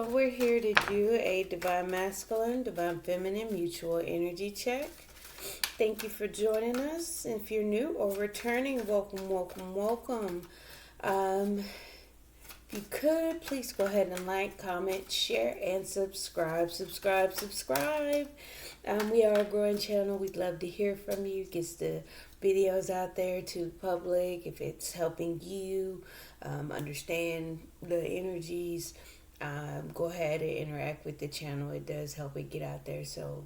we're here to do a Divine Masculine, Divine Feminine mutual energy check. Thank you for joining us. If you're new or returning, welcome, welcome, welcome. If you could, please go ahead and like, comment, share, and subscribe. We are a growing channel. We'd love to hear from you. Gets the videos out there to the public. If it's helping you understand the energies, go ahead and interact with the channel. It does help it get out there so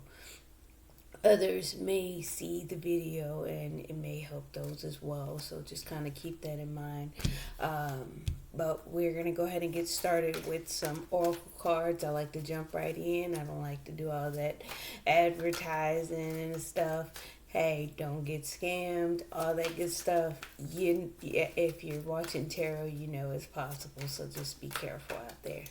others may see the video and it may help those as well. So just kind of keep that in mind. But we're going to go ahead and get started with some oracle cards. I like to jump right in. I don't like to do all that advertising and stuff. Hey, don't get scammed, all that good stuff. If you're watching tarot, you know it's possible, so just be careful out there.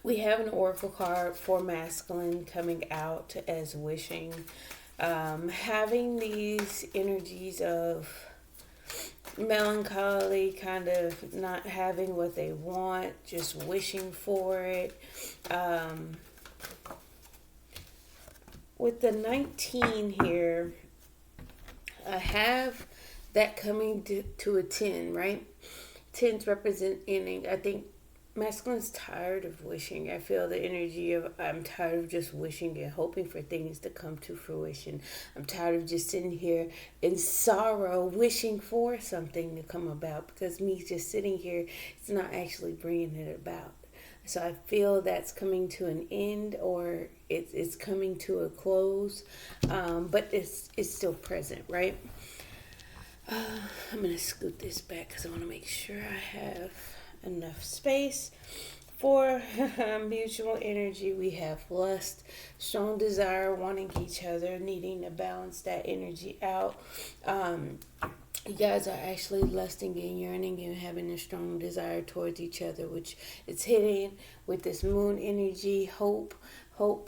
We have an oracle card for masculine coming out as wishing. Having these energies of melancholy, kind of not having what they want, just wishing for it. With the 19 here, I have that coming to a 10, right? 10s representing, I think, masculine's tired of wishing. I feel the energy of I'm tired of just wishing and hoping for things to come to fruition. I'm tired of just sitting here in sorrow wishing for something to come about, because me just sitting here, it's not actually bringing it about. So I feel that's coming to an end, or it's coming to a close, but it's still present, right? I'm going to scoot this back because I want to make sure I have enough space for mutual energy. We have lust, strong desire, wanting each other, needing to balance that energy out. You guys are actually lusting and yearning and having a strong desire towards each other, which it's hitting with this moon energy, hope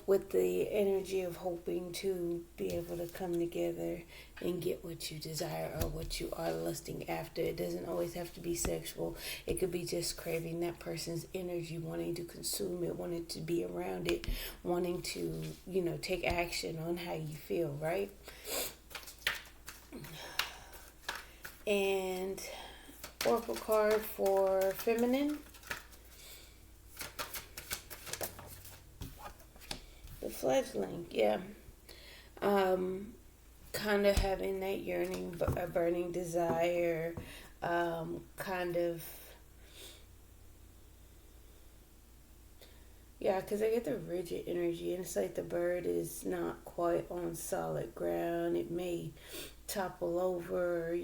with the energy of hoping to be able to come together and get what you desire or what you are lusting after. It doesn't always have to be sexual. It could be just craving that person's energy, wanting to consume it, wanting to be around it, wanting to, take action on how you feel, right? And oracle card for feminine. The fledgling, yeah. Kind of having that yearning, a burning desire, yeah, because I get the rigid energy, and it's like the bird is not quite on solid ground. It may topple over.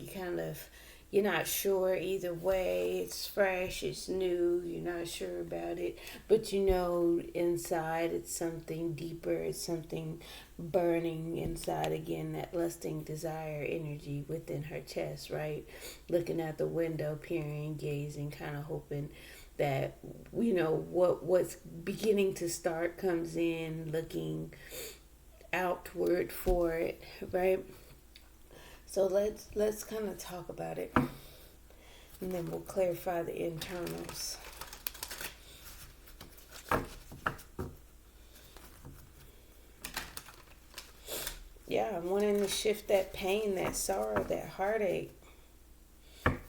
You're not sure either way. It's fresh, it's new, you're not sure about it, but inside it's something deeper, it's something burning inside. Again, that lusting desire energy within her chest, right? Looking at the window, peering, gazing, kind of hoping that what's beginning to start comes in, looking outward for it, right? So let's kind of talk about it, and then we'll clarify the internals. Yeah, I'm wanting to shift that pain, that sorrow, that heartache.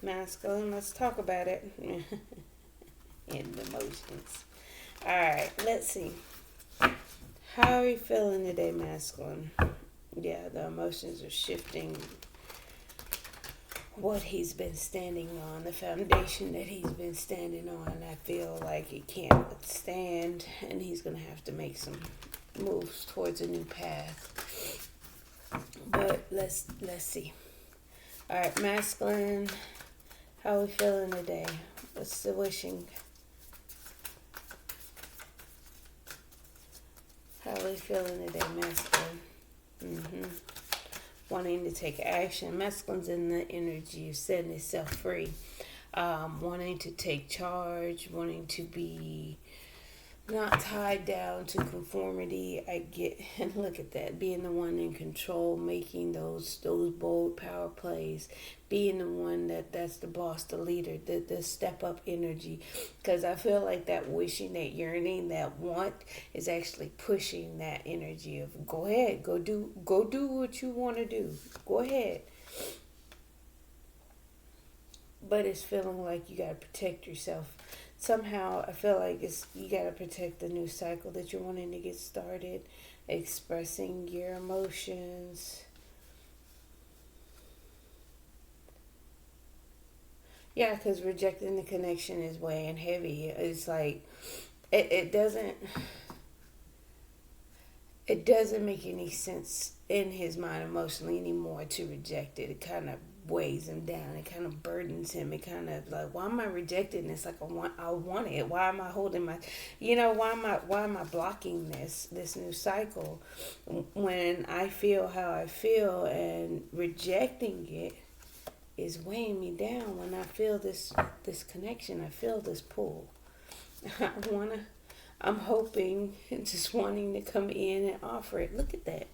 Masculine, let's talk about it. And emotions. All right, let's see. How are you feeling today, masculine? Yeah, the emotions are shifting. What he's been standing on, the foundation that he's been standing on, I feel like it can't withstand, and he's going to have to make some moves towards a new path. But let's see. All right, masculine, how are we feeling today? What's the wishing? How are we feeling today, masculine? Wanting to take action. Masculine's in the energy of setting itself free. Wanting to take charge. Wanting to be not tied down to conformity. I get and look at that, being the one in control, making those bold power plays, being the one that's the boss, the leader, the step up energy. Because I feel like that wishing, that yearning, that want is actually pushing that energy of go ahead, go do what you want to do, go ahead. But it's feeling like you gotta protect yourself. Somehow I feel like it's you gotta protect the new cycle that you're wanting to get started, expressing your emotions. Yeah, because rejecting the connection is weighing heavy. It's like it doesn't make any sense in his mind emotionally anymore to reject it. It kind of weighs him down. It kind of burdens him. It kind of like, why am I rejecting this? Like I want it. Why am I holding my, why am I blocking this new cycle when I feel how I feel, and rejecting it is weighing me down. When I feel this connection, I feel this pull. I wanna. I'm hoping, just wanting to come in and offer it. Look at that.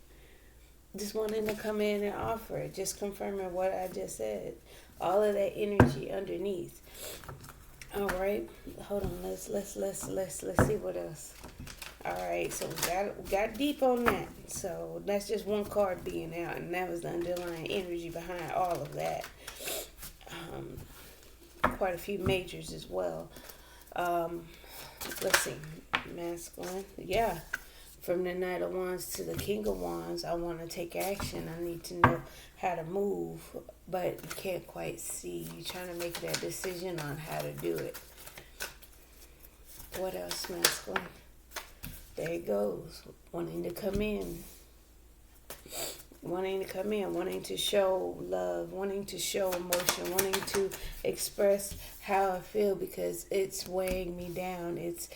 Just wanting to come in and offer it. Just confirming what I just said. All of that energy underneath. All right. Hold on. Let's see what else. All right. So we got deep on that. So that's just one card being out, and that was the underlying energy behind all of that. Quite a few majors as well. Let's see. Masculine. Yeah. From the Knight of Wands to the King of Wands, I want to take action. I need to know how to move, but you can't quite see. You're trying to make that decision on how to do it. What else, masculine? There it goes. Wanting to come in. Wanting to show love, wanting to show emotion, wanting to express how I feel, because it's weighing me down. It's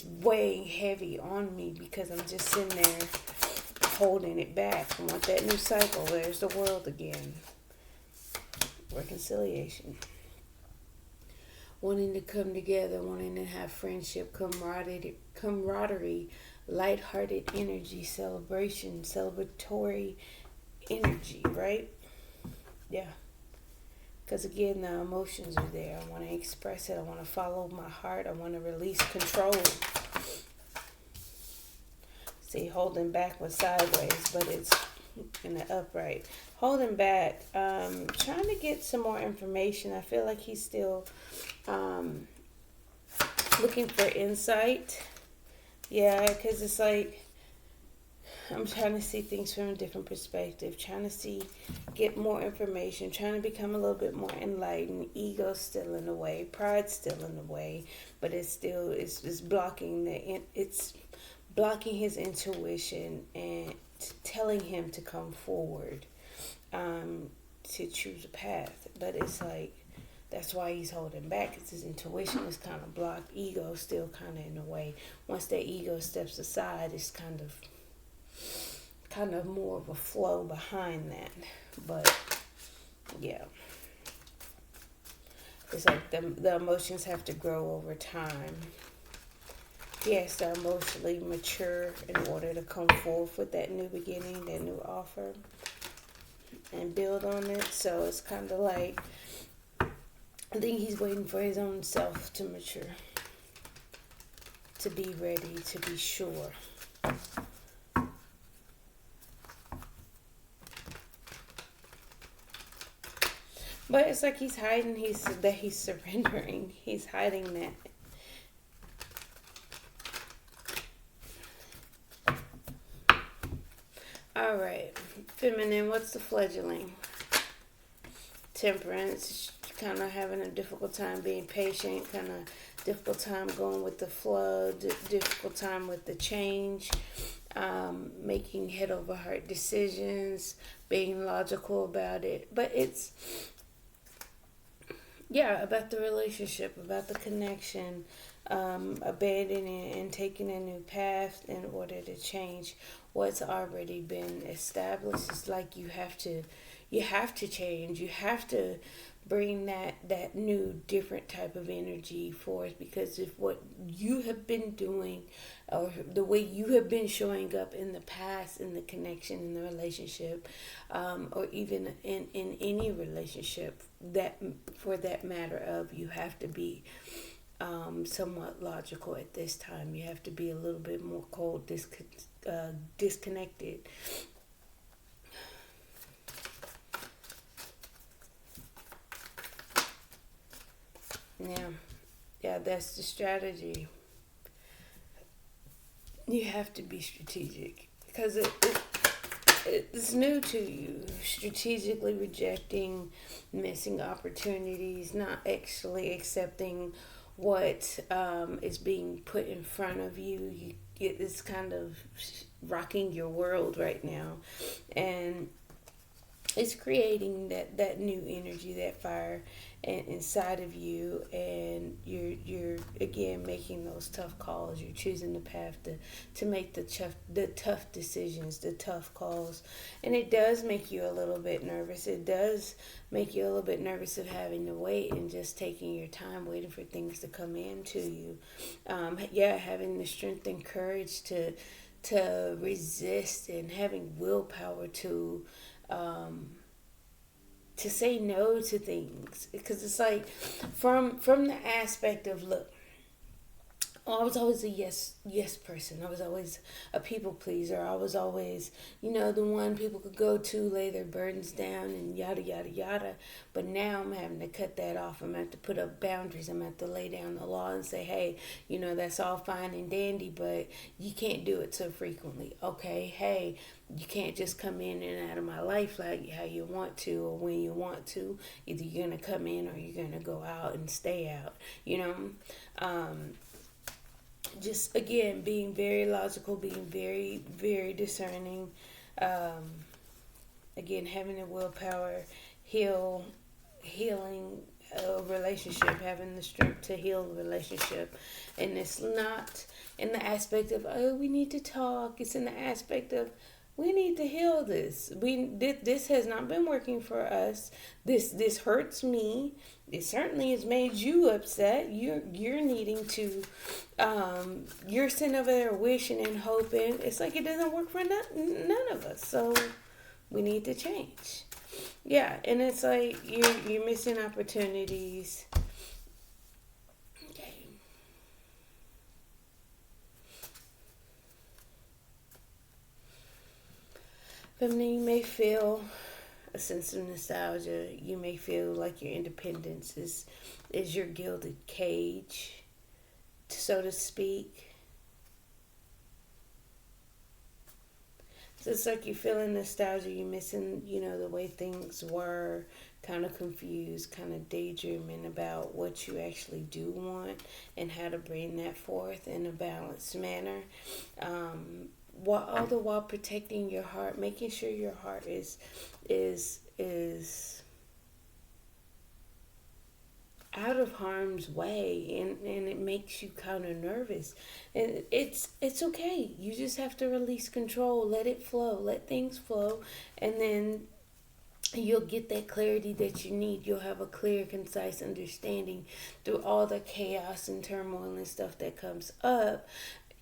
weighing heavy on me because I'm just sitting there holding it back. I want that new cycle. There's the world again. Reconciliation. Wanting to come together, wanting to have friendship, camaraderie, lighthearted energy, celebration, celebratory energy, right? Yeah. Because again, the emotions are there. I want to express it. I want to follow my heart. I want to release control. See, holding back was sideways, but it's in the upright. Holding back, trying to get some more information. I feel like he's still looking for insight. Yeah, because it's like I'm trying to see things from a different perspective, trying to get more information, trying to become a little bit more enlightened. Ego's still in the way, pride's still in the way, but it's blocking it's blocking his intuition and telling him to come forward, to choose a path. But it's like that's why he's holding back, because his intuition is kind of blocked. Ego's still kind of in the way. Once that ego steps aside, it's kind of more of a flow behind that. But yeah, it's like the emotions have to grow over time. He has to emotionally mature in order to come forth with that new beginning, that new offer, and build on it. So it's kind of like, I think he's waiting for his own self to mature, to be ready, to be sure. But it's like he's hiding, he's surrendering. He's hiding that. All right. Feminine, what's the fledgling? Temperance, kind of having a difficult time being patient, kind of difficult time going with the flow, difficult time with the change, making head over heart decisions, being logical about it. But it's, yeah, about the relationship, about the connection, abandoning and taking a new path in order to change what's already been established. It's like you have to you have to change. You have to bring that new different type of energy forth, because if what you have been doing, or the way you have been showing up in the past, in the connection, in the relationship, or even in any relationship, that for that matter of, you have to be somewhat logical at this time. You have to be a little bit more cold, disconnected. Yeah, yeah, that's the strategy. You have to be strategic, because it's new to you. Strategically rejecting missing opportunities, not actually accepting what is being put in front of you. It's kind of rocking your world right now, and it's creating that new energy, that fire inside of you, and you're again making those tough calls. You're choosing the path to make the tough decisions, the tough calls, and it does make you a little bit nervous. It does make you a little bit nervous of having to wait and just taking your time, waiting for things to come in to you. Yeah, having the strength and courage to resist, and having willpower to say no to things, because it's like from the aspect of, look, I was always a yes person. I was always a people pleaser. I was always, the one people could go to, lay their burdens down, and yada yada yada. But now I'm having to cut that off. I'm gonna have to put up boundaries. I'm gonna have to lay down the law and say, hey, that's all fine and dandy, but you can't do it so frequently. Okay, hey, you can't just come in and out of my life like how you want to, or when you want to. Either you're gonna come in, or you're gonna go out and stay out. Just again, being very logical, being very very discerning, again, having the willpower, healing a relationship, having the strength to heal a relationship. And it's not in the aspect of, oh, we need to talk. It's in the aspect of, we need to heal this. This has not been working for us. This hurts me. It certainly has made you upset. You're needing to, you're sitting over there wishing and hoping. It's like it doesn't work for none of us. So we need to change. Yeah, and it's like you're missing opportunities. Okay. Feminine, you may feel a sense of nostalgia. You may feel like your independence is your gilded cage, so to speak. So it's like you're feeling nostalgia. You're missing, the way things were. Kind of confused, kind of daydreaming about what you actually do want, and how to bring that forth in a balanced manner. All the while protecting your heart, making sure your heart is out of harm's way, and it makes you kind of nervous, and it's okay. You just have to release control, let it flow, let things flow, and then you'll get that clarity that you need. You'll have a clear, concise understanding through all the chaos and turmoil and stuff that comes up.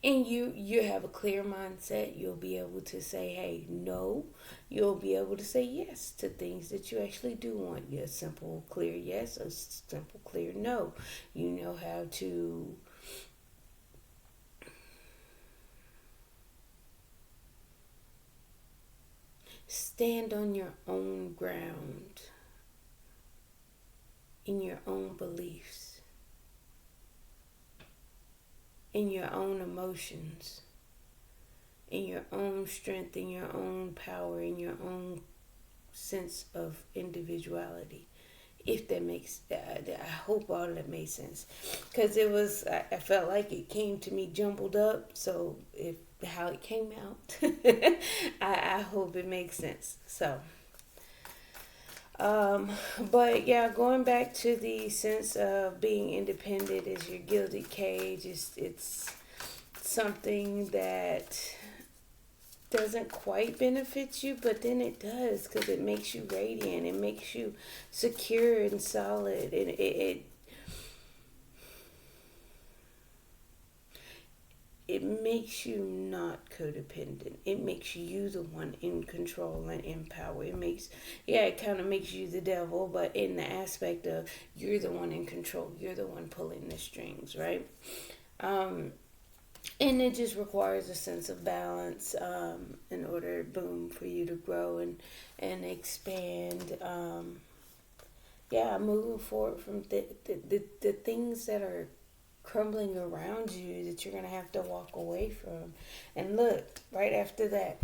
And you have a clear mindset. You'll be able to say, hey, no. You'll be able to say yes to things that you actually do want. A simple, clear yes, a simple, clear no. You know how to stand on your own ground, in your own beliefs, in your own emotions, in your own strength, in your own power, in your own sense of individuality. If that makes, I hope all that made sense, because I felt like it came to me jumbled up. So if how it came out, I hope it makes sense. So, but yeah, going back to the sense of being independent is your gilded cage. It's something that doesn't quite benefit you, but then it does because it makes you radiant. It makes you secure and solid. It makes you not codependent. It makes you the one in control and in power. It kind of makes you the devil, but in the aspect of you're the one in control. You're the one pulling the strings, right? And it just requires a sense of balance in order, boom, for you to grow and expand. Moving forward from the things that are crumbling around you that you're going to have to walk away from. And look, right after that,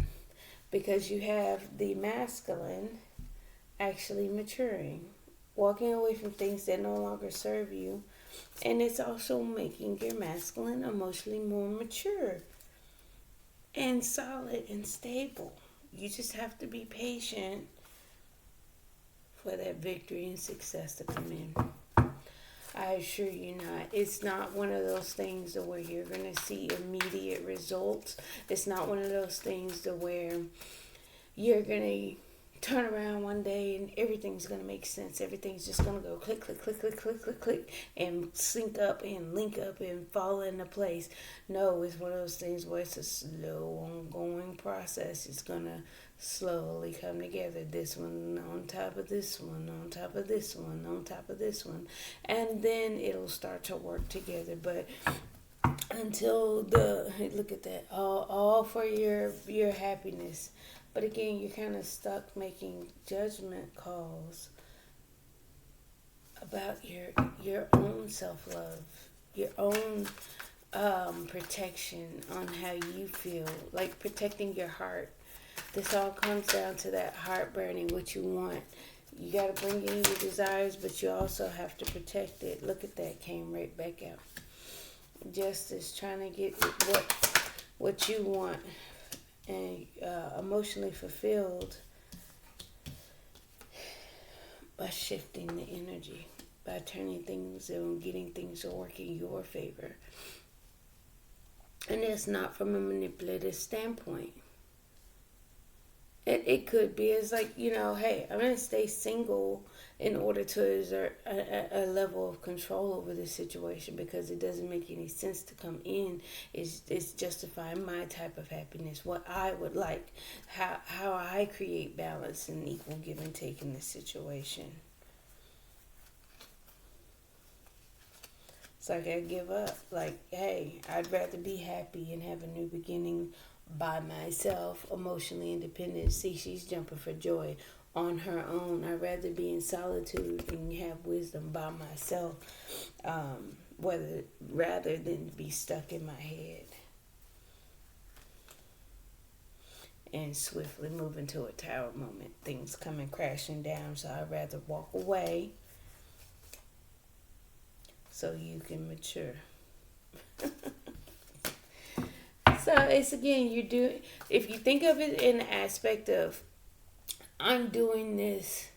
because you have the masculine actually maturing, walking away from things that no longer serve you. And it's also making your masculine emotionally more mature and solid and stable. You just have to be patient for that victory and success to come in. I assure you not. It's not one of those things to where you're going to see immediate results. It's not one of those things to where you're going to turn around one day and everything's going to make sense. Everything's just going to go click, click, click, click, click, click, click, and sync up and link up and fall into place. No, it's one of those things where it's a slow, ongoing process. It's going to slowly come together. This one on top of this one, on top of this one, on top of this one. And then it'll start to work together. But until look at that, all for your happiness. But again, you're kind of stuck making judgment calls about your own self-love, your own protection on how you feel, like protecting your heart. This all comes down to that heart burning, what you want. You got to bring in your desires, but you also have to protect it. Look at that, came right back out. Justice, trying to get what you want and emotionally fulfilled by shifting the energy, by turning things and getting things to work in your favor. And that's not from a manipulative standpoint. It could be. It's like, hey, I'm going to stay single in order to exert a level of control over this situation because it doesn't make any sense to come in. It's justifying my type of happiness, what I would like, how I create balance and equal give and take in this situation. It's like I give up. Like, hey, I'd rather be happy and have a new beginning by myself, emotionally independent. See, she's jumping for joy on her own. I'd rather be in solitude and have wisdom by myself, rather than be stuck in my head and swiftly move into a tower moment. Things coming crashing down, so I'd rather walk away so you can mature. So it's again, if you think of it in the aspect of, I'm doing this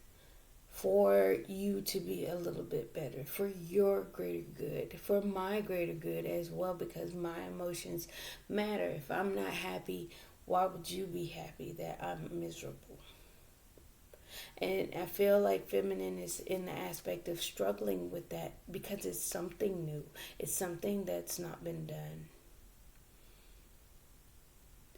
for you to be a little bit better, for your greater good, for my greater good as well, because my emotions matter. If I'm not happy, why would you be happy that I'm miserable? And I feel like feminine is in the aspect of struggling with that because it's something new. It's something that's not been done.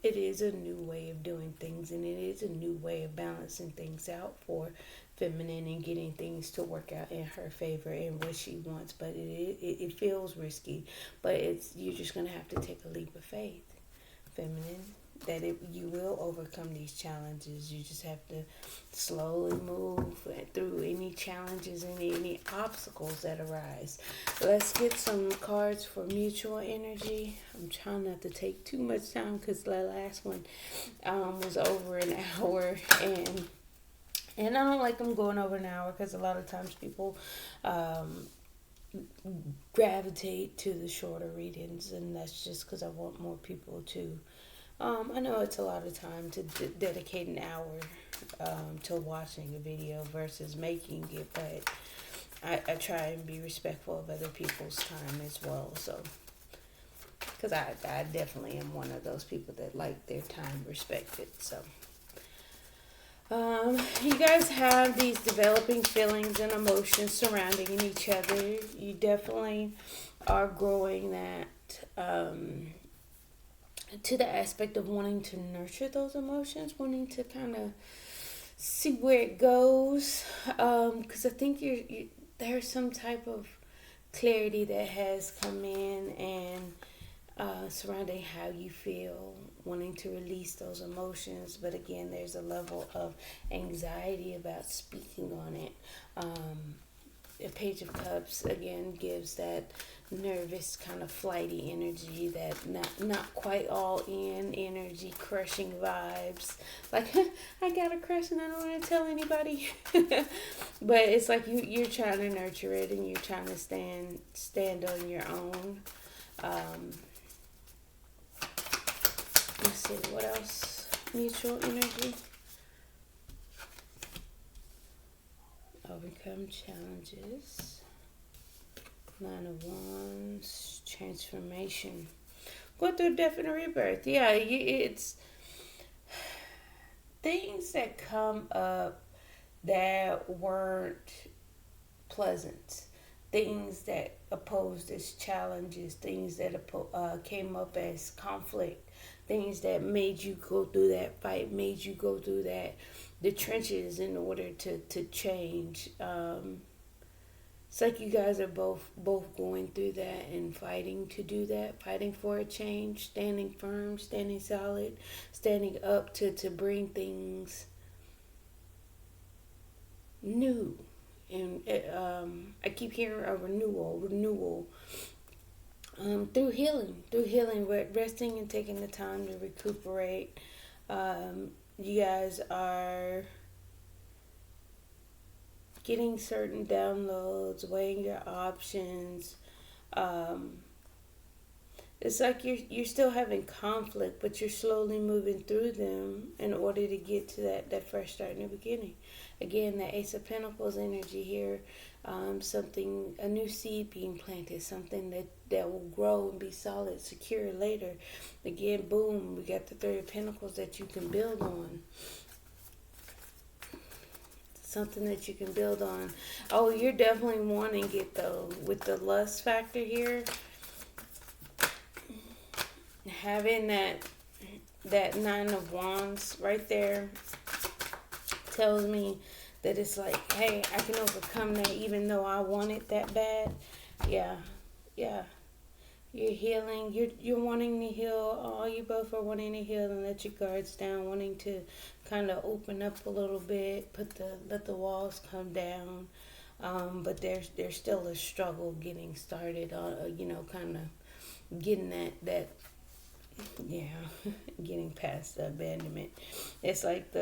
It is a new way of doing things, and it is a new way of balancing things out for feminine and getting things to work out in her favor and what she wants. But it feels risky, but you're just going to have to take a leap of faith, feminine, that you will overcome these challenges. You just have to slowly move through any challenges and any obstacles that arise. Let's get some cards for mutual energy. I'm trying not to take too much time because the last one was over an hour, and I don't like them going over an hour because a lot of times people gravitate to the shorter readings, and that's just because I want more people to I know it's a lot of time to dedicate an hour to watching a video versus making it, but I try and be respectful of other people's time as well. So Because I definitely am one of those people that like their time respected. So, you guys have these developing feelings and emotions surrounding each other. You definitely are growing that to the aspect of wanting to nurture those emotions, wanting to kind of see where it goes. Because I think there's some type of clarity that has come in and surrounding how you feel, wanting to release those emotions. But again, there's a level of anxiety about speaking on it. A Page of Cups again gives that nervous kind of flighty energy, that not quite all in energy, crushing vibes. Like I got a crush and I don't want to tell anybody. But it's like you're trying to nurture it and you're trying to stand on your own. Let's see what else. Mutual energy. Overcome challenges. 9 of Wands. Transformation. Go through death and rebirth. Yeah, it's things that come up that weren't pleasant. Things that opposed as challenges. Things that came up as conflict. Things that made you go through that fight, made you go through the trenches in order to change. It's like you guys are both going through that and fighting to do that, fighting for a change, standing firm, standing solid, standing up to bring things new. And I keep hearing a renewal. Through healing, resting and taking the time to recuperate. You guys are getting certain downloads, weighing your options. It's like you're still having conflict, but you're slowly moving through them in order to get to that fresh start in the beginning. Again, the Ace of Pentacles energy here, a new seed being planted, something that will grow and be solid, secure later. Again, boom, we got the 3 of Pentacles that you can build on. Something that you can build on. Oh, you're definitely wanting it though. With the lust factor here, having that 9 of Wands right there tells me that it's like, hey, I can overcome that even though I want it that bad. Yeah. You're healing. You're wanting to heal. Oh, you both are wanting to heal and let your guards down, wanting to kind of open up a little bit, let the walls come down. But there's still a struggle getting started. Kind of getting that getting past the abandonment. It's like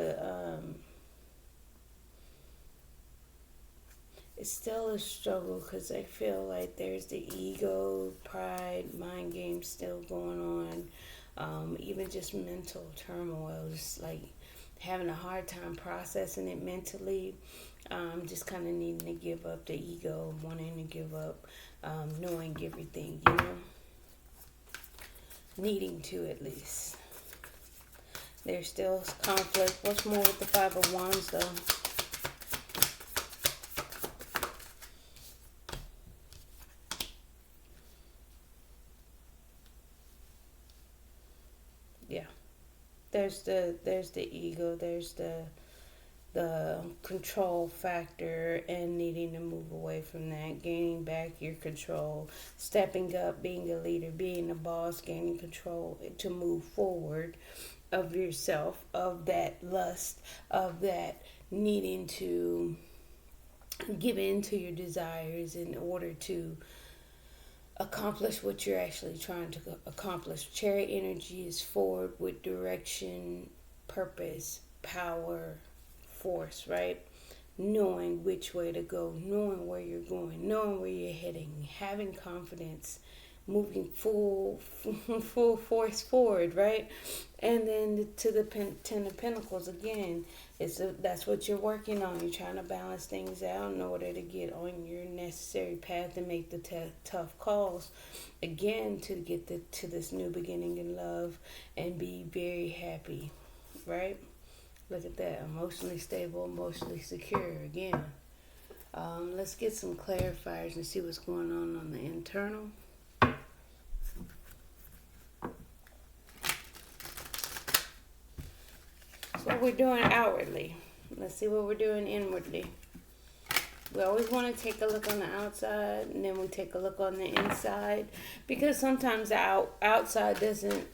it's still a struggle because I feel like there's the ego, pride, mind games still going on. Even just mental turmoil, just like having a hard time processing it mentally. Just kind of needing to give up the ego, wanting to give up, knowing everything, needing to at least. There's still conflict. What's more with the 5 of Wands though? Yeah, there's the ego, there's the control factor and needing to move away from that, gaining back your control, stepping up, being a leader, being a boss, gaining control to move forward of yourself, of that lust, of that needing to give in to your desires in order to accomplish what you're actually trying to accomplish. Chariot energy is forward with direction, purpose, power, force, right? Knowing which way to go, knowing where you're going, knowing where you're heading, having confidence moving full force forward, right? And then to the Ten of Pentacles again, that's what you're working on. You're trying to balance things out in order to get on your necessary path and make the tough calls. Again, to get to this new beginning in love and be very happy, right? Look at that, emotionally stable, emotionally secure again. Let's get some clarifiers and see what's going on the internal. What we're doing outwardly. Let's see what we're doing inwardly. We always want to take a look on the outside, and then we take a look on the inside, because sometimes the outside doesn't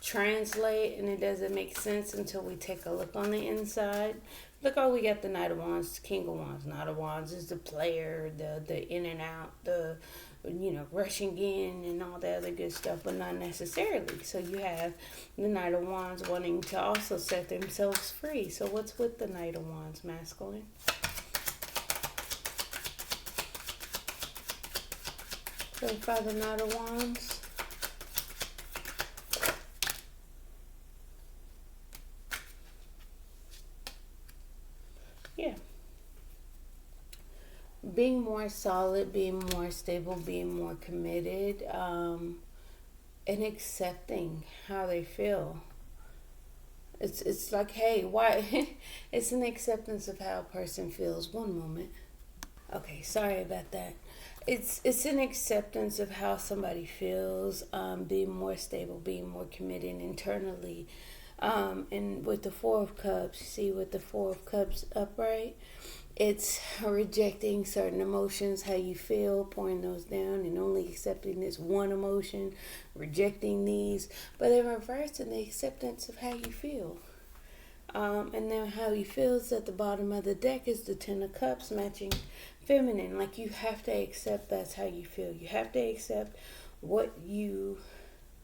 translate and it doesn't make sense until we take a look on the inside. Look, we got the Knight of Wands, King of Wands. Knight of Wands is the player, the in and out, the rushing in and all the other good stuff, but not necessarily. So you have the Knight of Wands wanting to also set themselves free. So what's with the Knight of Wands, masculine? Clarify the Knight of Wands. Yeah. Being more solid, being more stable, being more committed, and accepting how they feel. It's like, hey, why? It's an acceptance of how a person feels. One moment. Okay, sorry about that. It's an acceptance of how somebody feels, being more stable, being more committed internally. And with the Four of Cups, see with the Four of Cups upright, it's rejecting certain emotions, how you feel, pouring those down, and only accepting this one emotion, rejecting these. But in reverse, in the acceptance of how you feel. And then how you feel is at the bottom of the deck is the Ten of Cups, matching feminine. Like, you have to accept that's how you feel. You have to accept what you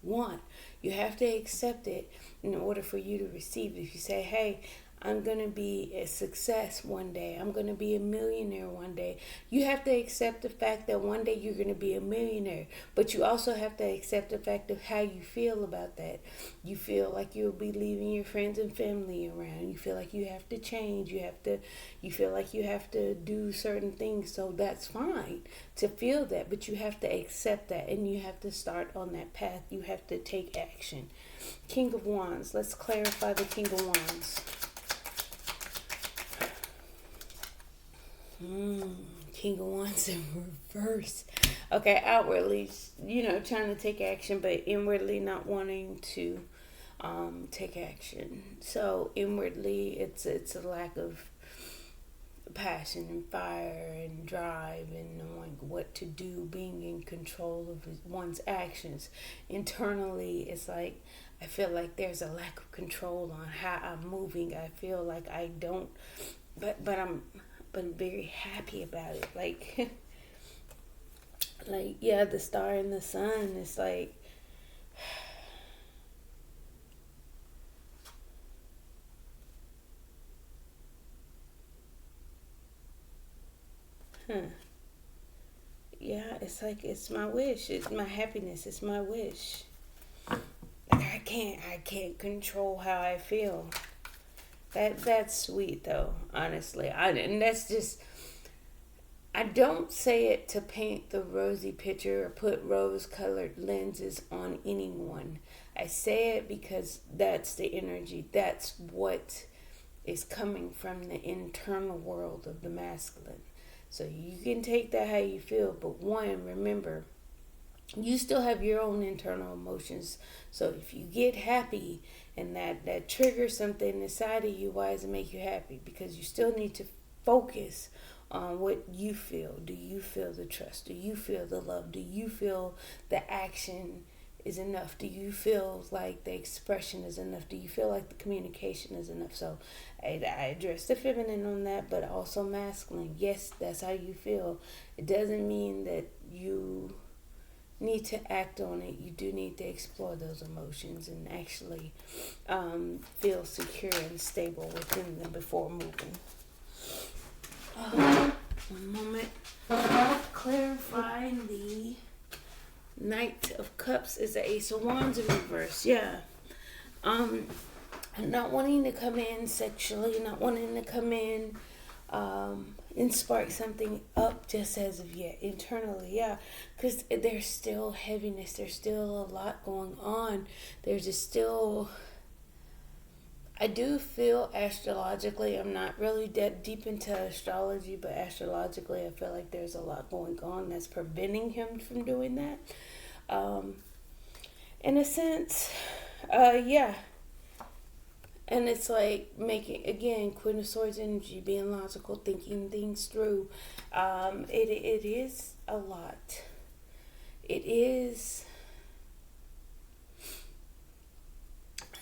want. You have to accept it in order for you to receive it. If you say, hey, I'm going to be a success one day, I'm going to be a millionaire one day, you have to accept the fact that one day you're going to be a millionaire. But you also have to accept the fact of how you feel about that. You feel like you'll be leaving your friends and family around. You feel like you have to change. You feel like you have to do certain things. So that's fine to feel that, but you have to accept that, and you have to start on that path. You have to take action. King of Wands. Let's clarify the King of Wands. King of Wands in reverse. Okay, outwardly, trying to take action, but inwardly not wanting to take action. So inwardly, it's a lack of passion and fire and drive and knowing what to do, being in control of one's actions. Internally, it's like I feel like there's a lack of control on how I'm moving. I feel like I don't, but I'm very happy about it. Like yeah, the star and the sun. It's like yeah, it's like it's my wish. It's my happiness. It's my wish. Like I can't control how I feel. That's sweet though, honestly. And that's just, I don't say it to paint the rosy picture or put rose-colored lenses on anyone. I say it because that's the energy. That's what is coming from the internal world of the masculine. So you can take that how you feel, but one, remember, you still have your own internal emotions. So if you get happy and that triggers something inside of you, why does it make you happy? Because you still need to focus on what you feel. Do you feel the trust? Do you feel the love? Do you feel the action is enough? Do you feel like the expression is enough? Do you feel like the communication is enough? So I address the feminine on that, but also masculine. Yes, that's how you feel. It doesn't mean that you need to act on it. You do need to explore those emotions and actually feel secure and stable within them before moving. One moment. Clarifying the Knight of Cups is the Ace of Wands in reverse. Yeah. Not wanting to come in sexually, not wanting to come in and spark something up just as of yet internally. Yeah, because there's still heaviness, there's still a lot going on. There's just still, I do feel astrologically, I'm not really that deep into astrology, but astrologically I feel like there's a lot going on that's preventing him from doing that. In a sense, yeah. And it's like making, again, Queen of Swords energy, being logical, thinking things through. It is a lot. It is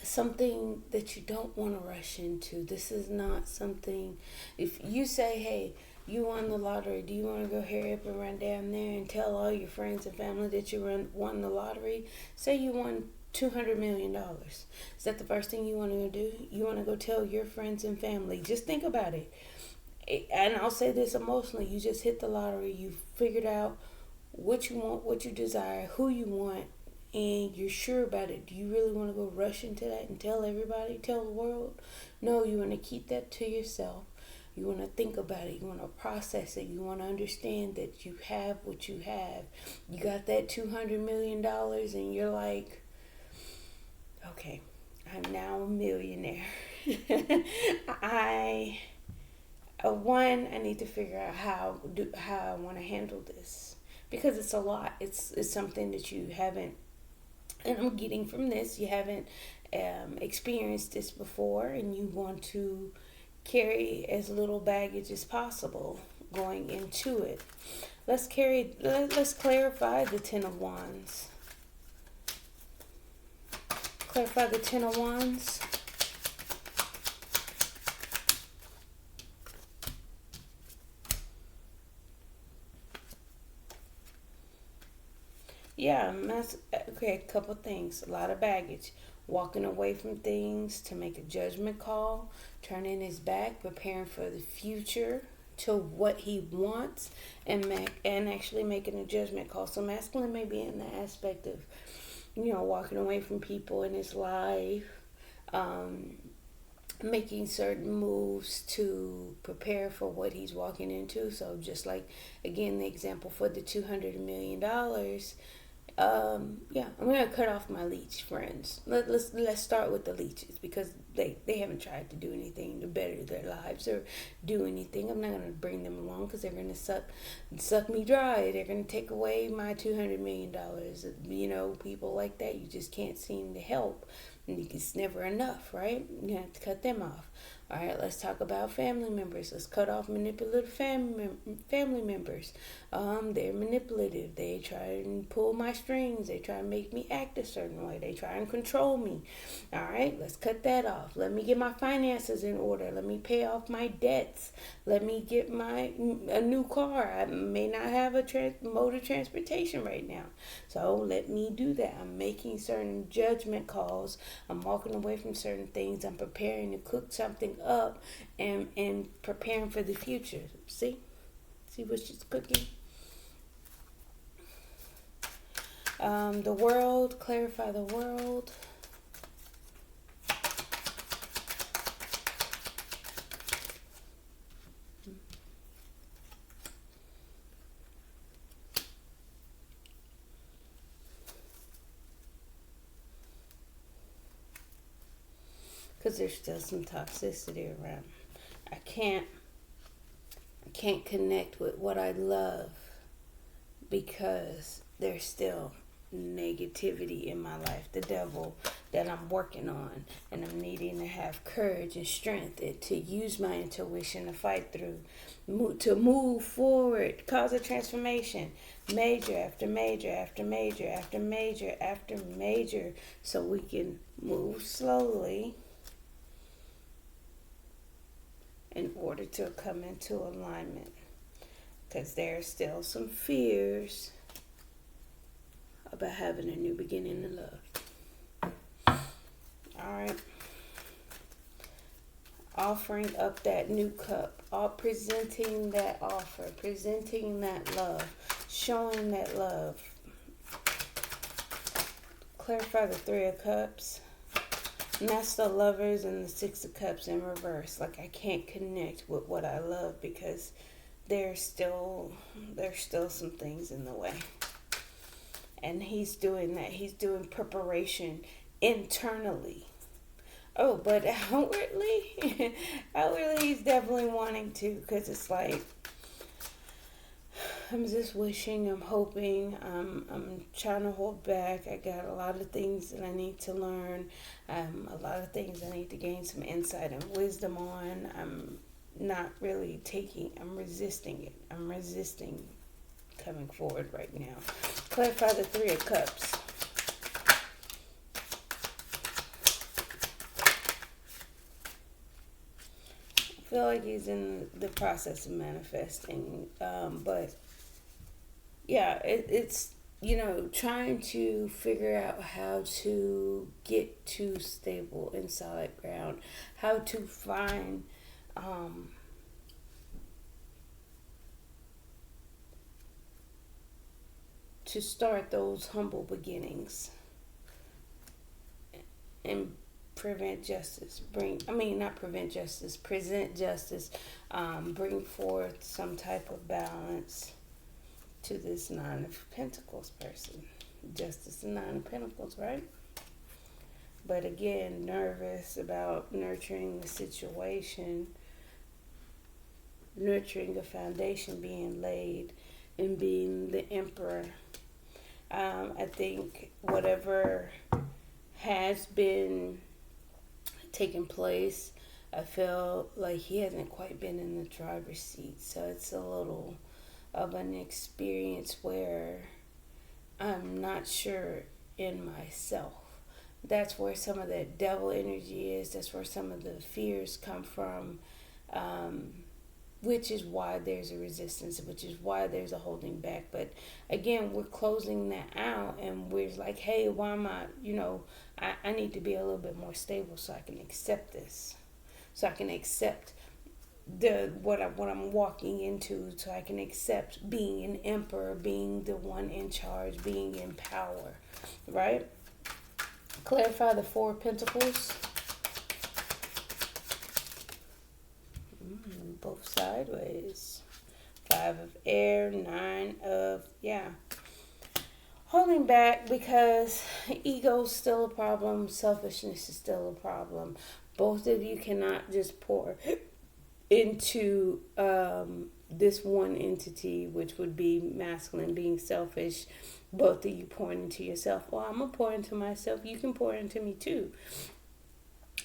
something that you don't want to rush into. This is not something, if you say, hey, you won the lottery, do you want to go hurry up and run down there and tell all your friends and family that you won the lottery? Say you won $200 million. Is that the first thing you want to do? You want to go tell your friends and family? Just think about it. And I'll say this emotionally. You just hit the lottery. You figured out what you want, what you desire, who you want, and you're sure about it. Do you really want to go rush into that and tell everybody, tell the world? No, you want to keep that to yourself. You want to think about it. You want to process it. You want to understand that you have what you have. You got that $200 million and you're like, okay, I'm now a millionaire. I need to figure out how I want to handle this, because it's a lot. It's something that you haven't, and I'm getting from this, you haven't experienced this before, and you want to carry as little baggage as possible going into it. Let's clarify the Ten of Wands. Clarify the Ten of Wands. Yeah, okay, a couple things. A lot of baggage. Walking away from things to make a judgment call, turning his back, preparing for the future to what he wants, and actually making a judgment call. So masculine may be in the aspect of, walking away from people in his life, making certain moves to prepare for what he's walking into. So just like, again, the example for the $200 million, I'm gonna cut off my leech friends. Let's start with the leeches, because they haven't tried to do anything to better their lives or do anything. I'm not gonna bring them along, because they're gonna suck me dry. They're gonna take away my $200 million. People like that you just can't seem to help. It's never enough, right? You have to cut them off. All right, let's talk about family members. Let's cut off manipulative family members. They're manipulative. They try and pull my strings. They try and make me act a certain way. They try and control me. All right, let's cut that off. Let me get my finances in order. Let me pay off my debts. Let me get a new car. I may not have a mode of transportation right now, so let me do that. I'm making certain judgment calls. I'm walking away from certain things. I'm preparing to cook something up and preparing for the future. See what she's cooking. The world, clarify the world. Because there's still some toxicity around. I can't connect with what I love because there's still negativity in my life, the devil that I'm working on, and I'm needing to have courage and strength to use my intuition to fight through, to move forward, cause a transformation, major after major after major after major after major, so we can move slowly in order to come into alignment, because there's still some fears about having a new beginning in love. Alright. Offering up that new cup. Presenting that offer. Presenting that love. Showing that love. clarify the Three of Cups. Master of Lovers and the Six of Cups in reverse. Like, I can't connect with what I love because there's still some things in the way. And he's doing that. He's doing preparation internally. Oh, but outwardly, he's definitely wanting to, because it's like, I'm just wishing, I'm hoping, I'm trying to hold back. I got a lot of things that I need to learn, a lot of things I need to gain some insight and wisdom on. I'm not really I'm resisting it. I'm resisting coming forward right now. Clarify the Three of Cups. I feel like he's in the process of manifesting, but yeah, it's, trying to figure out how to get to stable and solid ground, how to find to start those humble beginnings and present justice, bring forth some type of balance to this Nine of Pentacles person. Justice and Nine of Pentacles, right? But again, nervous about nurturing the situation, nurturing a foundation being laid, and being the Emperor. I think whatever has been taking place, I feel like he hasn't quite been in the driver's seat. So it's a little of an experience where I'm not sure in myself. That's where some of that devil energy is. That's where some of the fears come from, which is why there's a resistance, which is why there's a holding back. But again, we're closing that out, and we're like, hey, why am I, I need to be a little bit more stable so I can accept this. So I can accept what I'm walking into, so I can accept being an emperor, being the one in charge, being in power, right? Clarify the Four of Pentacles. Both sideways. Five of Air, Nine of, holding back because ego's still a problem, selfishness is still a problem. Both of you cannot just pour into this one entity, which would be masculine, being selfish. Both of you pouring into yourself. Well, I'm going to pour into myself. You can pour into me too.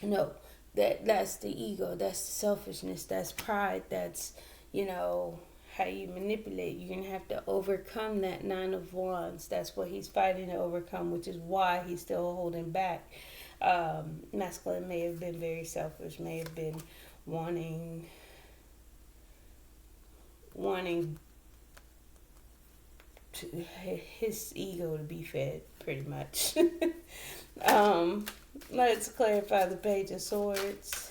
No, that's the ego. That's the selfishness. That's pride. That's, how you manipulate. You're going to have to overcome that Nine of Wands. That's what he's fighting to overcome, which is why he's still holding back. Masculine may have been very selfish, may have been wanting his ego to be fed, pretty much. Let's clarify the Page of Swords.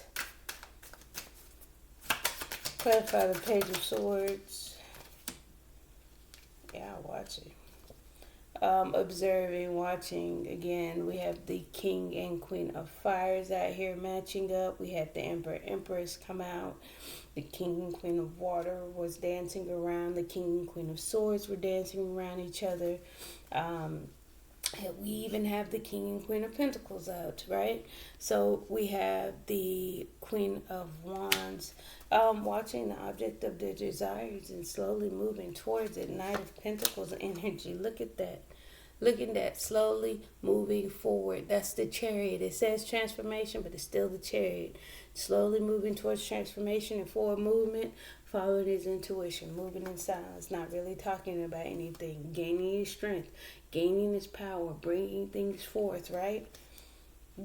Clarify the Page of Swords. Yeah, watching. Observing, watching. Again, we have the King and Queen of Fires out here matching up. We had the Emperor, Empress come out. The King and Queen of Water was dancing around. The King and Queen of Swords were dancing around each other. We even have the King and Queen of Pentacles out, right? So we have the Queen of Wands watching the object of their desires and slowly moving towards it. Knight of Pentacles energy. Look at that. Look at that. Slowly moving forward. That's the Chariot. It says transformation, but it's still the Chariot. Slowly moving towards transformation and forward movement. Following his intuition. Moving in silence. Not really talking about anything. Gaining his strength. Gaining his power. Bringing things forth, right?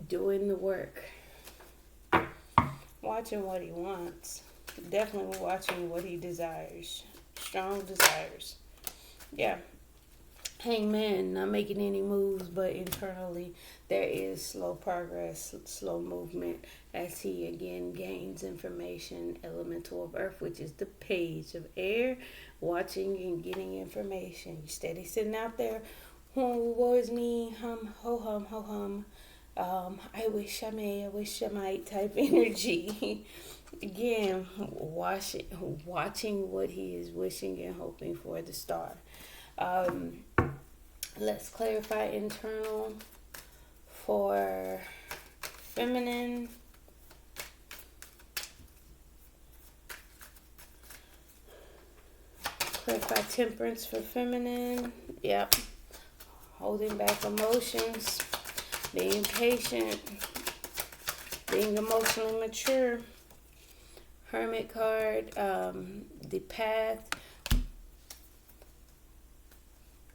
Doing the work. Watching what he wants. Definitely watching what he desires. Strong desires. Yeah. Hangman, not making any moves, but internally there is slow progress, slow movement as he again gains information. Elemental of Earth, which is the Page of Air, watching and getting information. You steady sitting out there Oh, woe is me, hum, ho hum. I wish I may, I wish I might type energy. Again, watching what he is wishing and hoping for the star. Um, let's clarify internal for feminine. Clarify temperance for feminine. Yep. Holding back emotions. Being patient. Being emotionally mature. Hermit card. The path.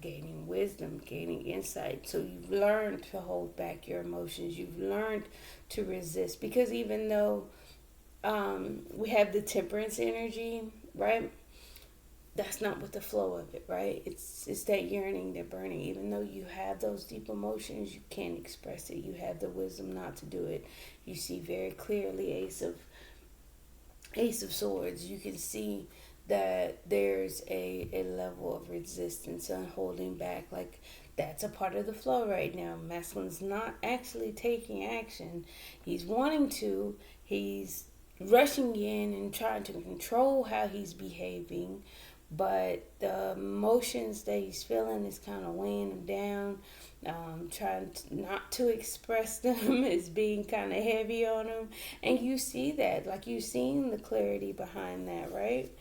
Gaining wisdom, gaining insight. So you've learned to hold back your emotions. You've learned to resist. Because even though we have the temperance energy, right? That's not what the flow of it, right? It's that yearning, that burning. Even though you have those deep emotions, you can't express it. You have the wisdom not to do it. You see very clearly Ace of Swords. You can see that there's a level of resistance and holding back. Like, that's a part of the flow right now. Masculine's not actually taking action. He's wanting to. He's rushing in and trying to control how he's behaving, but the emotions that he's feeling is kind of weighing him down. Trying not to express them is being kind of heavy on him, and you see that, like, you've seen the clarity behind that, right?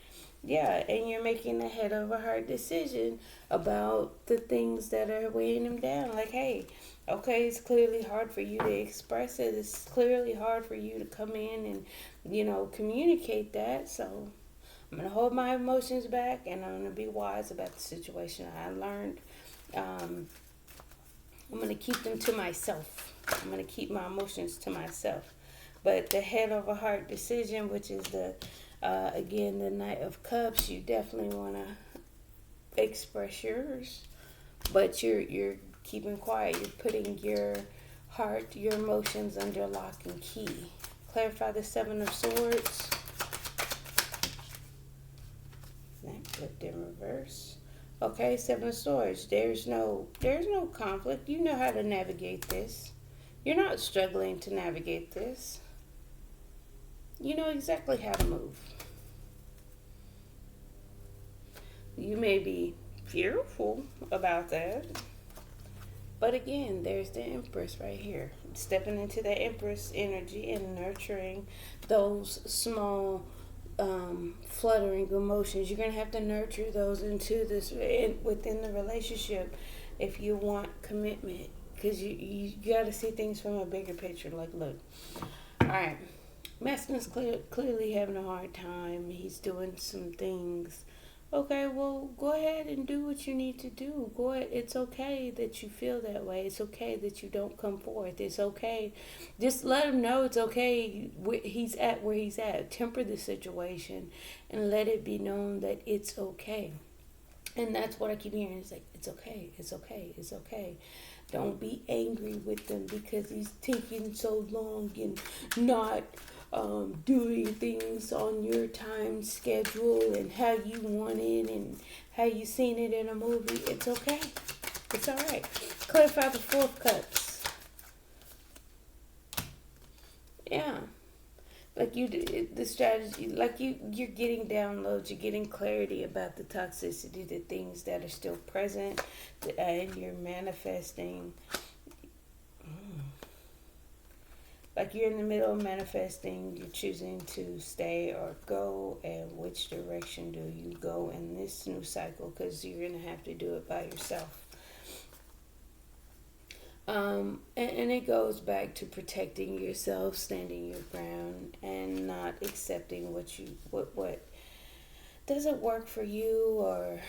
Yeah, and you're making a head over heart decision about the things that are weighing him down. Like, hey, okay, it's clearly hard for you to express it. It's clearly hard for you to come in and, communicate that. So I'm going to hold my emotions back, and I'm going to be wise about the situation. I learned I'm going to keep them to myself. I'm going to keep my emotions to myself. But the head over heart decision, which is again, the Knight of Cups, you definitely want to express yours. But you're keeping quiet. You're putting your heart, your emotions under lock and key. Clarify the Seven of Swords. That flipped in reverse. Okay, Seven of Swords. There's no conflict. You know how to navigate this. You're not struggling to navigate this. You know exactly how to move. You may be fearful about that. But again, there's the Empress right here. Stepping into the Empress energy and nurturing those small fluttering emotions. You're going to have to nurture those into this within the relationship if you want commitment, because you got to see things from a bigger picture. Like, look, all right, masculine's clearly having a hard time. He's doing some things. Okay, well, go ahead and do what you need to do. Go ahead. It's okay that you feel that way. It's okay that you don't come forth. It's okay. Just let him know it's okay. He's at where he's at. Temper the situation and let it be known that it's okay. And that's what I keep hearing. It's like, it's okay. It's okay. It's okay. Don't be angry with them because he's taking so long and not doing things on your time schedule and how you want it and how you seen it in a movie. It's okay. It's all right. Clarify the Four of Cups. Yeah. Like you do the strategy, like you're getting downloads, you're getting clarity about the toxicity, the things that are still present, and you're manifesting. Like you're in the middle of manifesting, you're choosing to stay or go, and which direction do you go in this new cycle, because you're going to have to do it by yourself. And it goes back to protecting yourself, standing your ground, and not accepting what doesn't work for you or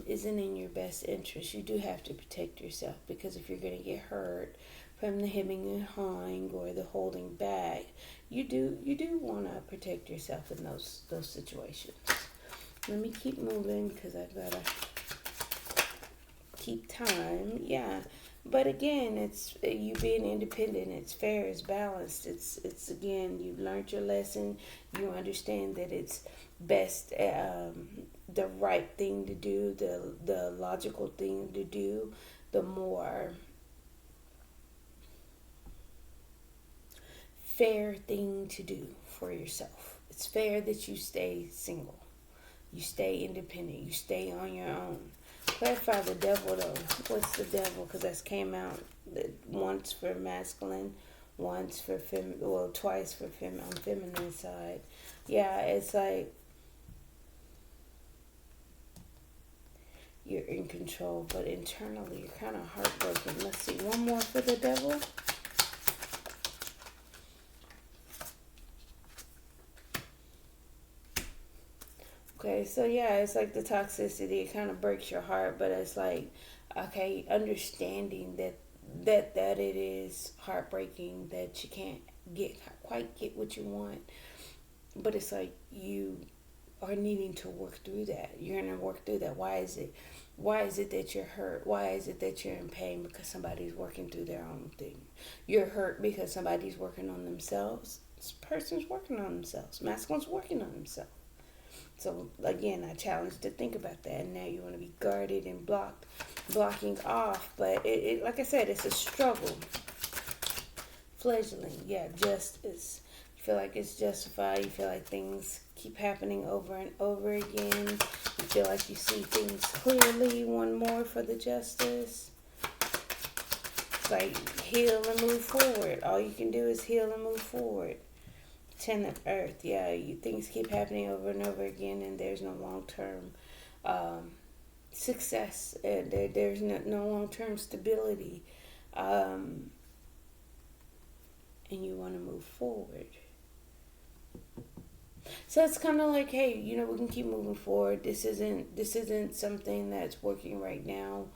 isn't in your best interest. You do have to protect yourself, because if you're going to get hurt from the hemming and hawing or the holding back, you do want to protect yourself in those situations. Let me keep moving because I've got to keep time. Yeah. But again, it's you being independent. It's fair. It's balanced. It's again, you've learned your lesson. You understand that it's best, the right thing to do, the logical thing to do, the more fair thing to do for yourself. It's fair that you stay single. You stay independent. You stay on your own. Clarify the devil though. What's the devil? Because that's came out once for masculine, once for twice for on feminine side. Yeah, it's like you're in control, but internally you're kind of heartbroken. Let's see, one more for the devil. Okay, so yeah, it's like the toxicity. It kind of breaks your heart, but it's like, okay, understanding that it is heartbreaking that you can't quite get what you want, but it's like you are needing to work through that. You're gonna work through that. Why is it? Why is it that you're hurt? Why is it that you're in pain? Because somebody's working through their own thing. You're hurt because somebody's working on themselves. This person's working on themselves. Masculine's working on themselves. So again, I challenge you to think about that. And now you want to be guarded and blocking off. But like I said, it's a struggle. Fledgling, yeah, justice. You feel like it's justified. You feel like things keep happening over and over again. You feel like you see things clearly. One more for the justice. It's like heal and move forward. All you can do is heal and move forward. 10 of Earth, yeah, things keep happening over and over again, and there's no long-term success. There's no long-term stability, and you want to move forward. So it's kind of like, hey, we can keep moving forward. This isn't something that's working right now.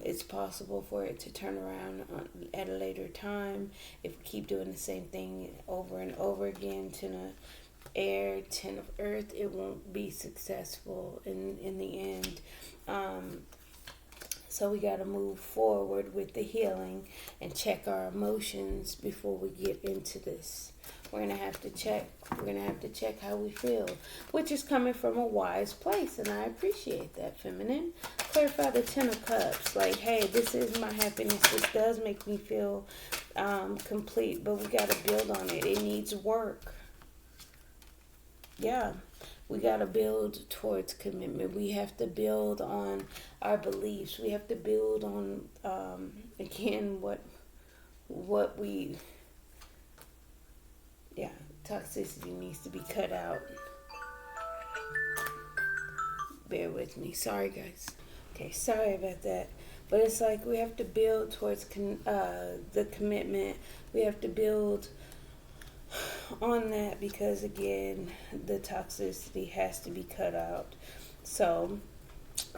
It's possible for it to turn around at a later time if we keep doing the same thing over and over again. 10 of air, 10 of earth, it won't be successful in the end. So we got to move forward with the healing and check our emotions before we get into this. We're going to have to check how we feel, which is coming from a wise place, and I appreciate that, feminine. Clarify the 10 of cups. Like, hey, this is my happiness. This does make me feel complete, but we got to build on it. It needs work. Yeah. We got to build towards commitment. We have to build on our beliefs. We have to build on, again, what we... Yeah, toxicity needs to be cut out. Bear with me. Sorry, guys. Okay, sorry about that. But it's like we have to build towards the commitment. We have to build on that because, again, the toxicity has to be cut out. So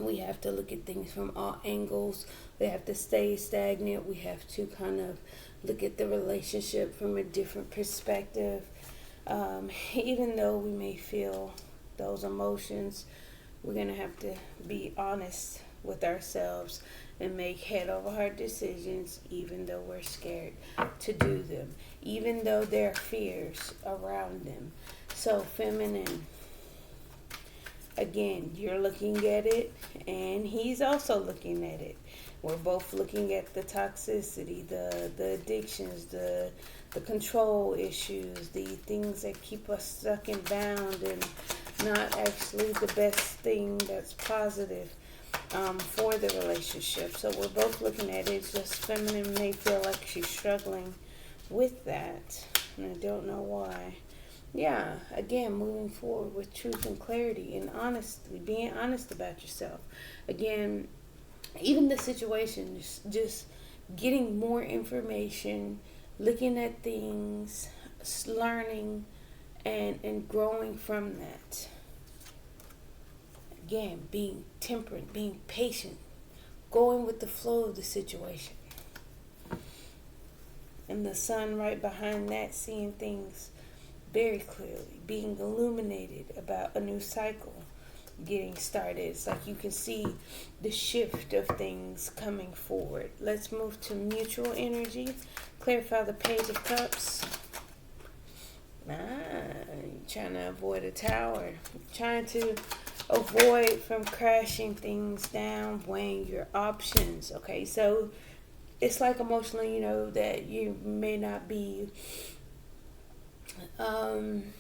we have to look at things from all angles. We have to stay stagnant. We have to kind of look at the relationship from a different perspective. Even though we may feel those emotions, we're going to have to be honest with ourselves and make head over heart decisions, even though we're scared to do them, even though there are fears around them. So, feminine, again, you're looking at it, and he's also looking at it. We're both looking at the toxicity, the addictions, the control issues, the things that keep us stuck and bound and not actually the best thing that's positive for the relationship. So we're both looking at it. It's just feminine may feel like she's struggling with that, and I don't know why. Yeah, again, moving forward with truth and clarity and honesty, being honest about yourself. Again, even the situation, just getting more information, looking at things, learning, and growing from that. Again, being temperate, being patient, going with the flow of the situation. And the sun right behind that, seeing things very clearly, being illuminated about a new cycle. getting started. It's like you can see the shift of things coming forward. Let's move to mutual energy. Clarify the Page of Cups. Trying to avoid a tower. Trying to avoid from crashing things down, weighing your options. Okay, so it's like emotionally, you know, that you may not be on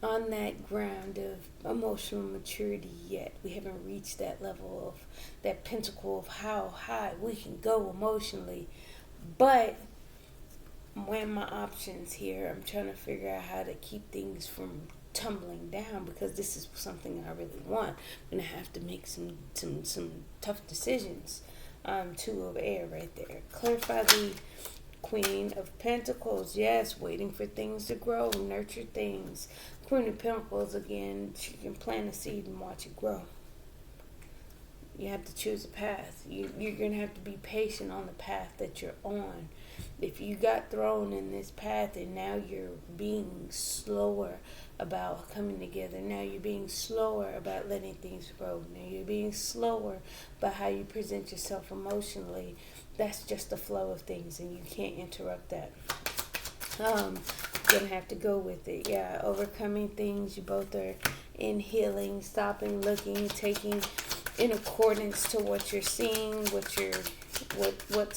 that ground of emotional maturity yet. We haven't reached that level of that pinnacle of how high we can go emotionally. But weighing my options here, I'm trying to figure out how to keep things from tumbling down, because this is something I really want. I'm gonna have to make some tough decisions. Two of air right there. Clarify the Queen of Pentacles. Yes, waiting for things to grow, nurture things. Queen of Pentacles, again, she can plant a seed and watch it grow. You have to choose a path. You're going to have to be patient on the path that you're on. If you got thrown in this path and now you're being slower about coming together, now you're being slower about letting things grow, now you're being slower about how you present yourself emotionally, that's just the flow of things and you can't interrupt that. You're gonna have to go with it. Yeah, overcoming things. You both are in healing, stopping, looking, taking in accordance to what you're seeing, what's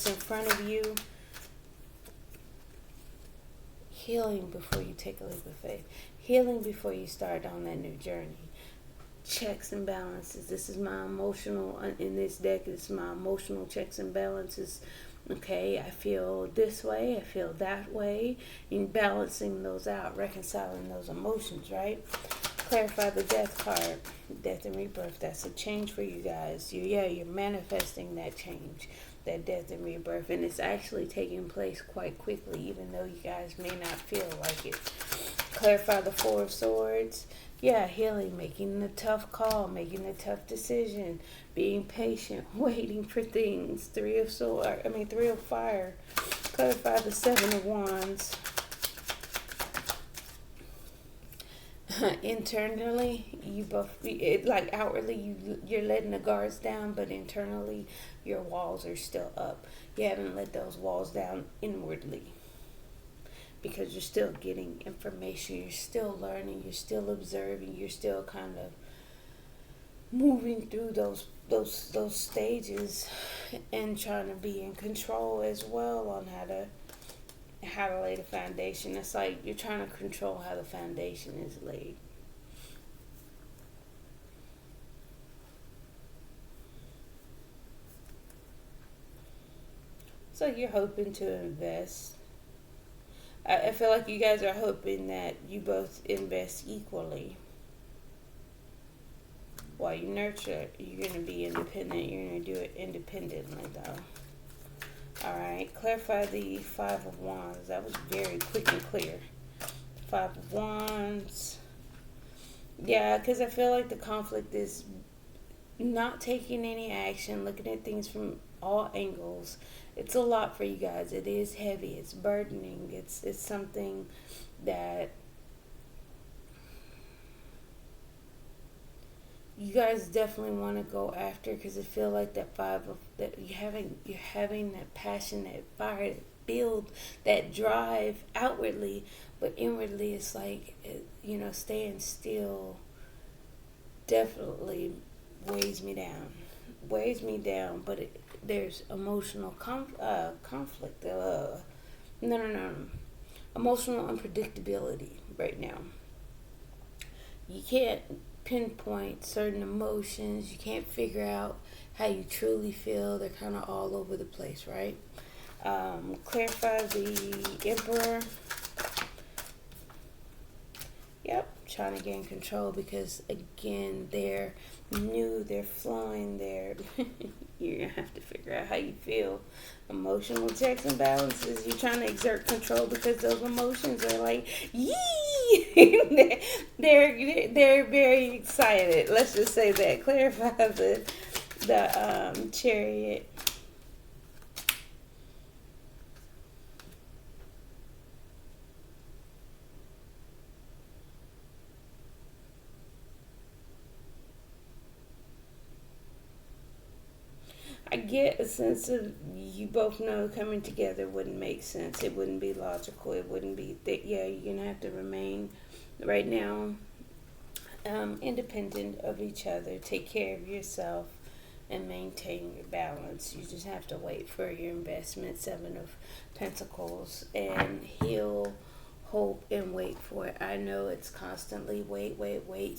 in front of you. Healing before you take a leap of faith. Healing before you start on that new journey. Checks and balances. This is my emotional, in this deck, it's my emotional checks and balances. Okay, I feel this way, I feel that way, and balancing those out, reconciling those emotions, right? Clarify the Death card. Death and rebirth. That's a change for you guys. You're manifesting that change, that death and rebirth, and it's actually taking place quite quickly, even though you guys may not feel like it. Clarify the Four of Swords. Yeah, healing, making the tough call, making the tough decision, being patient, waiting for things. Three of Fire. Clarify the Seven of Wands. Internally, you both, like outwardly, you're letting the guards down, but internally, your walls are still up. You haven't let those walls down inwardly, because you're still getting information, you're still learning, you're still observing, you're still kind of moving through those stages and trying to be in control as well on how to lay the foundation. It's like you're trying to control how the foundation is laid. So you're hoping to invest. I feel like you guys are hoping that you both invest equally. While you nurture, you're going to be independent. You're going to do it independently, though. Alright, clarify the Five of Wands. That was very quick and clear. Five of Wands. Yeah, because I feel like the conflict is not taking any action, looking at things from all angles. It's a lot for you guys. It is heavy. It's burdening. It's something that you guys definitely want to go after, because I feel like that you're having that passion, that fire, that build, that drive outwardly, but inwardly it's like, staying still definitely weighs me down, but there's emotional conflict. No, emotional unpredictability right now. You can't pinpoint certain emotions. You can't figure out how you truly feel. They're kind of all over the place, right? Clarify the Emperor. Yep, trying to gain control, because again, they're new, they're flowing, you're gonna have to figure out how you feel. Emotional checks and balances. You're trying to exert control because those emotions are like, yee. they're very excited. Let's just say that. Clarify the Chariot. get a sense of, you both know coming together wouldn't make sense. It wouldn't be logical. It wouldn't be that. Yeah, you're gonna have to remain right now independent of each other. Take care of yourself and maintain your balance. You just have to wait for your investment. Seven of Pentacles, and heal, hope, and wait for it. I know it's constantly wait,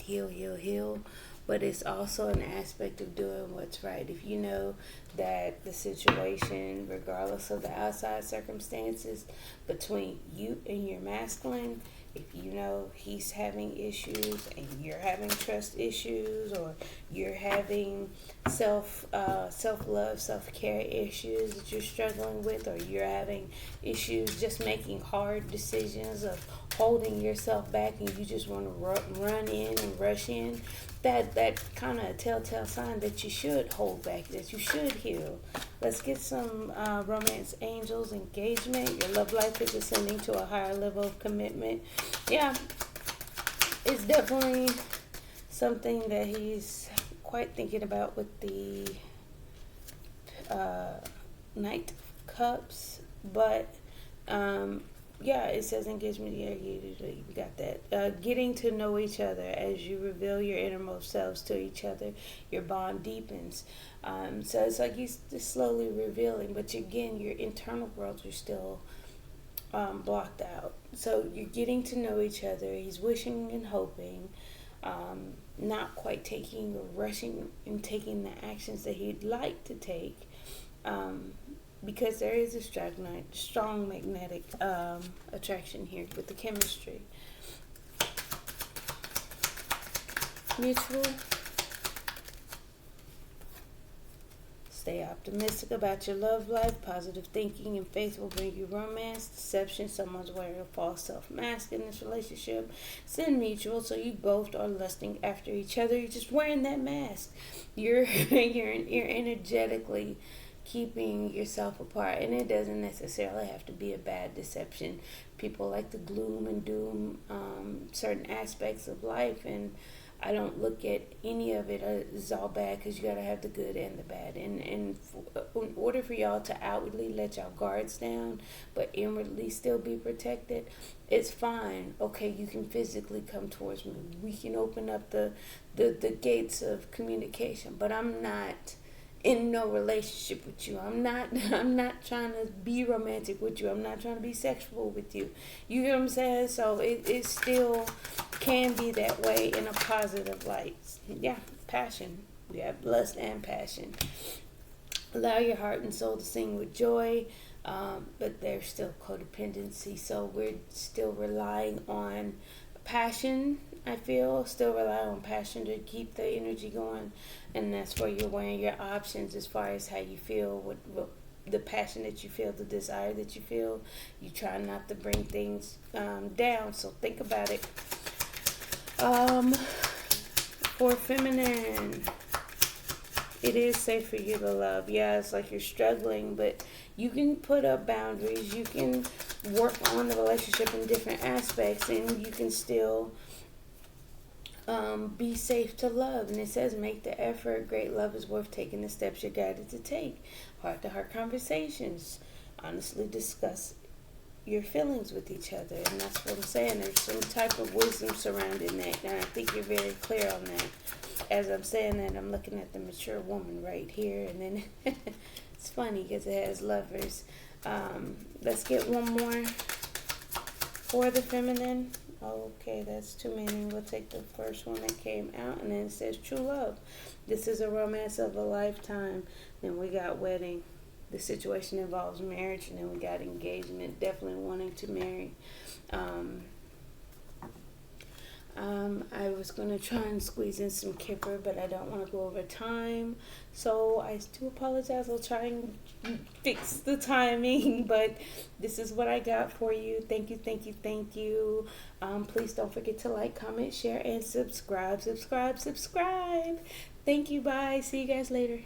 heal, heal, heal, but it's also an aspect of doing what's right. If you know that the situation, regardless of the outside circumstances, between you and your masculine, if you know he's having issues and you're having trust issues, or you're having self-love, self-care issues that you're struggling with, or you're having issues just making hard decisions of holding yourself back, and you just want to run in and rush in, that kind of telltale sign that you should hold back, that you should heal. Let's get some romance angels engagement. Your love life is ascending to a higher level of commitment. Yeah, it's definitely something that he's quite thinking about with the Knight of Cups. But yeah, it says engagement. Yeah, you got that. Getting to know each other as you reveal your innermost selves to each other, your bond deepens. So it's like he's just slowly revealing, but again, your internal worlds are still blocked out. So you're getting to know each other. He's wishing and hoping, not quite taking or rushing and taking the actions that he'd like to take. Because there is a strong magnetic attraction here with the chemistry. Mutual. Stay optimistic about your love life. Positive thinking and faith will bring you romance. Deception, someone's wearing a false self-mask in this relationship. It's in mutual, so you both are lusting after each other. You're just wearing that mask. You're energetically keeping yourself apart, and it doesn't necessarily have to be a bad deception. People like to gloom and doom certain aspects of life, and I don't look at any of it as all bad, because you got to have the good and the bad. And in order for y'all to outwardly let y'all guards down, but inwardly still be protected, it's fine. Okay, you can physically come towards me. We can open up the gates of communication, but I'm not in no relationship with you. I'm not trying to be romantic with you. I'm not trying to be sexual with you. You get what I'm saying? So it still can be that way in a positive light. Yeah, passion. We have lust and passion. Allow your heart and soul to sing with joy, but there's still codependency. So we're still relying on passion. I feel still rely on passion to keep the energy going, and that's where you're weighing your options as far as how you feel, what the passion that you feel, the desire that you feel. You try not to bring things down, so think about it. For feminine, it is safe for you to love. Yeah, it's like you're struggling, but you can put up boundaries. You can work on the relationship in different aspects, and you can still be safe to love. And it says make the effort. Great love is worth taking the steps you're guided to take. Heart-to-heart conversations. Honestly discuss your feelings with each other. And that's what I'm saying. There's some type of wisdom surrounding that, and I think you're very clear on that. As I'm saying that, I'm looking at the mature woman right here, and then it's funny because it has lovers. Let's get one more for the feminine. Okay, that's too many. We'll take the first one that came out, and then it says true love. This is a romance of a lifetime. Then we got wedding. The situation involves marriage, and then we got engagement. Definitely wanting to marry. I was going to try and squeeze in some kipper, but I don't want to go over time. So I do apologize. I'll try and fix the timing, but this is what I got for you. Thank you, thank you, thank you. Please don't forget to like, comment, share, and subscribe. Thank you. Bye. See you guys later.